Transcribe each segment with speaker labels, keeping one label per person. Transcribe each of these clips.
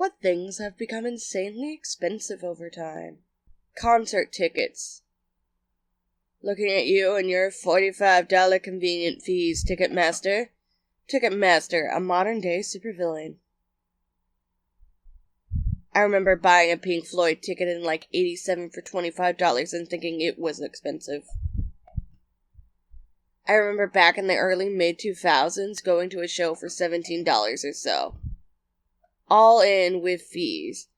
Speaker 1: What things have become insanely expensive over time? Concert tickets. Looking at you and your $45 convenient fees, Ticketmaster. Ticketmaster, a modern-day supervillain. I remember buying a Pink Floyd ticket in like 87 for $25 and thinking it was expensive. I remember back in the early mid-2000s going to a show for $17 or so. All in with fees.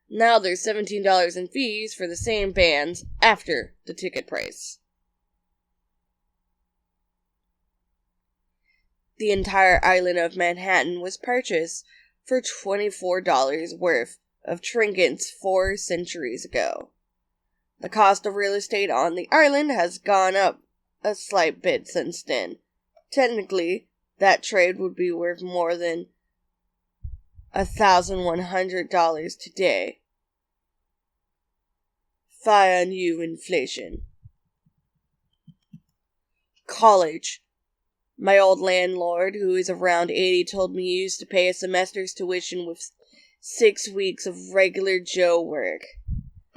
Speaker 1: Now there's $17 in fees for the same bands after the ticket price. The entire island of Manhattan was purchased for $24 worth of trinkets 4 centuries ago. The cost of real estate on the island has gone up a slight bit since then. Technically, that trade would be worth more than $1,100 today. Fire on you, inflation. College. My old landlord, who is around 80, told me he used to pay a semester's tuition with 6 weeks of regular Joe work.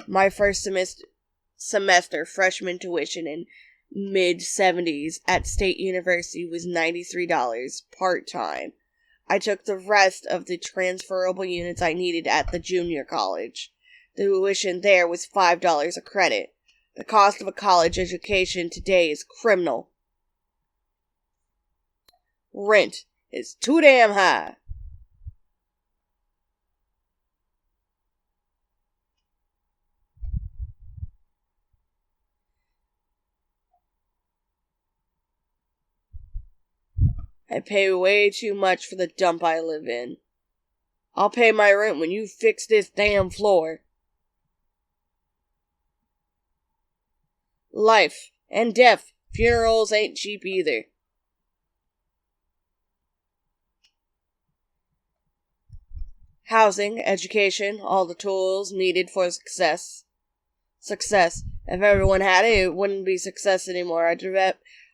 Speaker 1: My first semester freshman tuition in mid-70s at State University was $93 part-time. I took the rest of the transferable units I needed at the junior college. The tuition there was $5 a credit. The cost of a college education today is criminal. Rent is too damn high. I pay way too much for the dump I live in. I'll pay my rent when you fix this damn floor. Life and death. Funerals ain't cheap either. Housing, education, all the tools needed for success. Success. If everyone had it, it wouldn't be success anymore.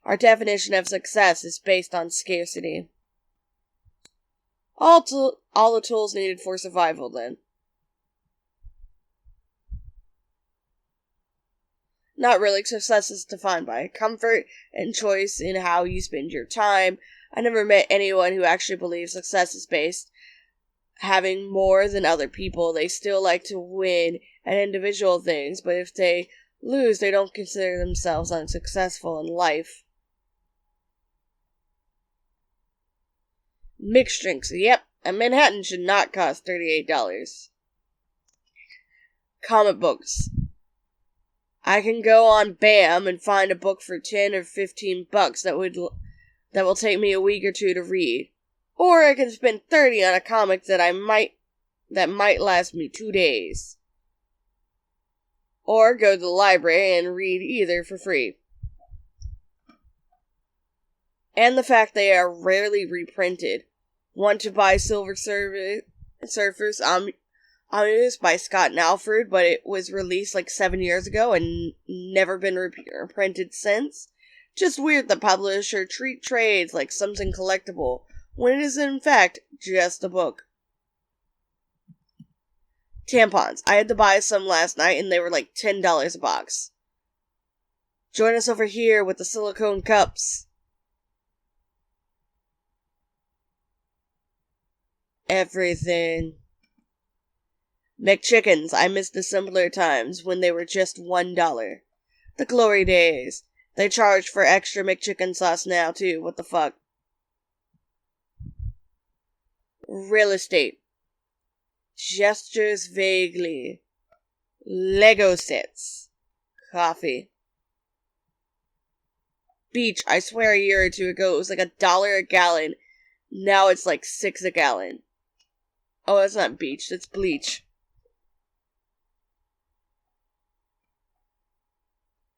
Speaker 1: Our definition of success is based on scarcity. All the tools needed for survival, then. Not really. Success is defined by comfort and choice in how you spend your time. I never met anyone who actually believes success is based having more than other people. They still like to win at individual things, but if they lose, they don't consider themselves unsuccessful in life. Mixed drinks. Yep, a Manhattan should not cost $38. Comic books. I can go on BAM and find a book for 10 or 15 bucks that will take me a week or two to read. Or I can spend 30 on a comic that might last me 2 days. Or go to the library and read either for free. And the fact they are rarely reprinted. Want to buy Silver Surfers Omnibus by Scott and Alfred, but it was released like 7 years ago and never been reprinted since? Just weird the publisher treat trades like something collectible, when it is in fact just a book. Tampons. I had to buy some last night and they were like $10 a box. Join us over here with the silicone cups. Everything. McChickens. I miss the simpler times when they were just $1. The glory days. They charge for extra McChicken sauce now too. What the fuck? Real estate. Gestures vaguely. Lego sets. Coffee. Beach. I swear a year or two ago it was like $1 a gallon. Now it's like $6 a gallon. Oh, that's not beach. That's bleach.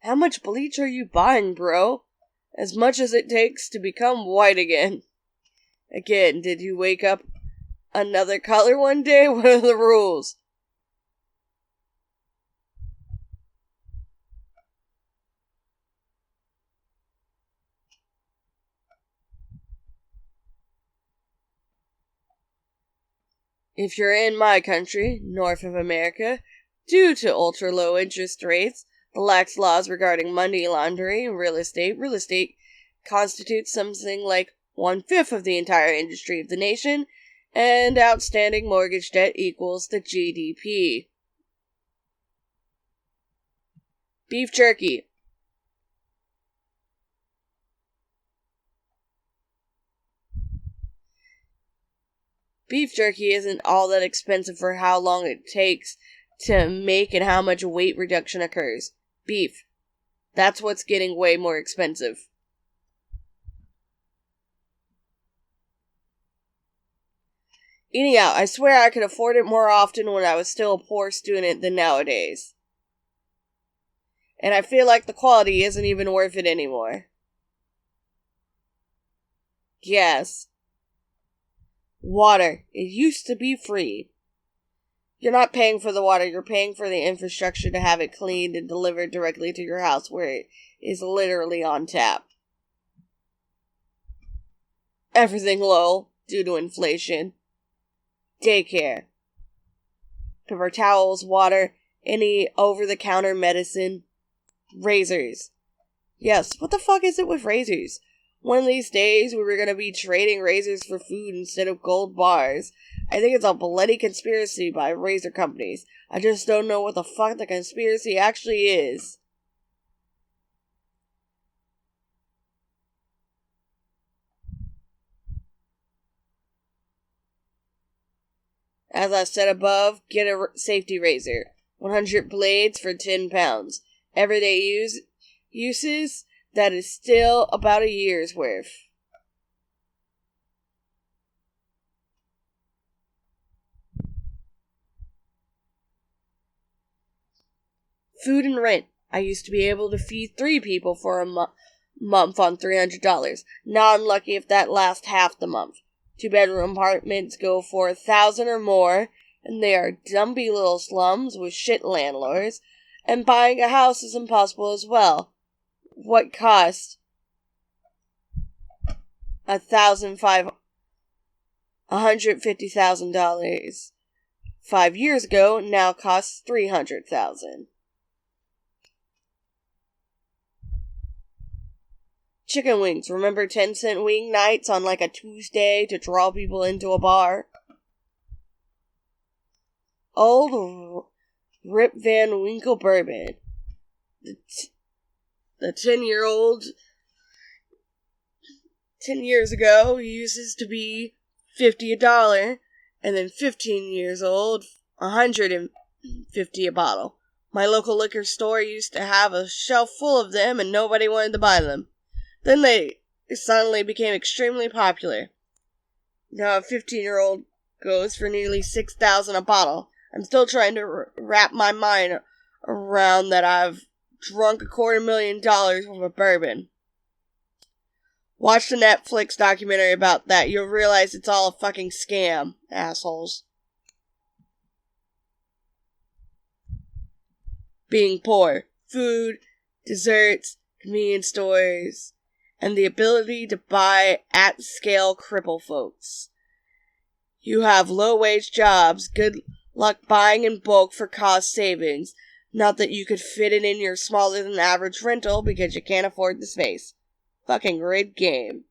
Speaker 1: How much bleach are you buying, bro? As much as it takes to become white again. Again, did you wake up another color one day? What are the rules? If you're in my country, North of America, due to ultra low interest rates, the lax laws regarding money laundering and real estate constitutes something like 1/5 of the entire industry of the nation, and outstanding mortgage debt equals the GDP. Beef jerky. Beef jerky isn't all that expensive for how long it takes to make and how much weight reduction occurs. Beef. That's what's getting way more expensive. Eating out. I swear I could afford it more often when I was still a poor student than nowadays. And I feel like the quality isn't even worth it anymore. Yes. Water. It used to be free. You're not paying for the water, you're paying for the infrastructure to have it cleaned and delivered directly to your house where it is literally on tap. Everything low due to inflation. Daycare. Paper towels, water, any over-the-counter medicine. Razors. Yes, what the fuck is it with razors? One of these days, we were going to be trading razors for food instead of gold bars. I think it's a bloody conspiracy by razor companies. I just don't know what the fuck the conspiracy actually is. As I said above, get a safety razor. 100 blades for 10 pounds. Everyday uses, that is still about a year's worth. Food and rent. I used to be able to feed 3 people for a month on $300. Now I'm lucky if that lasts half the month. 2-bedroom apartments go for $1,000 or more, and they are dumpy little slums with shit landlords, and buying a house is impossible as well. What cost $150,000 5 years ago now costs $300,000. Chicken wings. Remember 10-cent wing nights on like a Tuesday to draw people into a bar? Old Rip Van Winkle bourbon. The 10-year-old 10 years ago uses to be $50 and then 15 years old, $150 a bottle. My local liquor store used to have a shelf full of them and nobody wanted to buy them. Then they suddenly became extremely popular. Now a 15-year-old goes for nearly $6,000 a bottle. I'm still trying to wrap my mind around that I've drunk $250,000 worth of bourbon. Watch the Netflix documentary about that. You'll realize it's all a fucking scam, assholes. Being poor. Food, desserts, convenience stores, and the ability to buy at-scale cripple folks. You have low-wage jobs, good luck buying in bulk for cost savings. Not that you could fit it in your smaller-than-average rental because you can't afford the space. Fucking rigged game.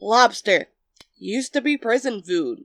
Speaker 1: Lobster. Used to be prison food.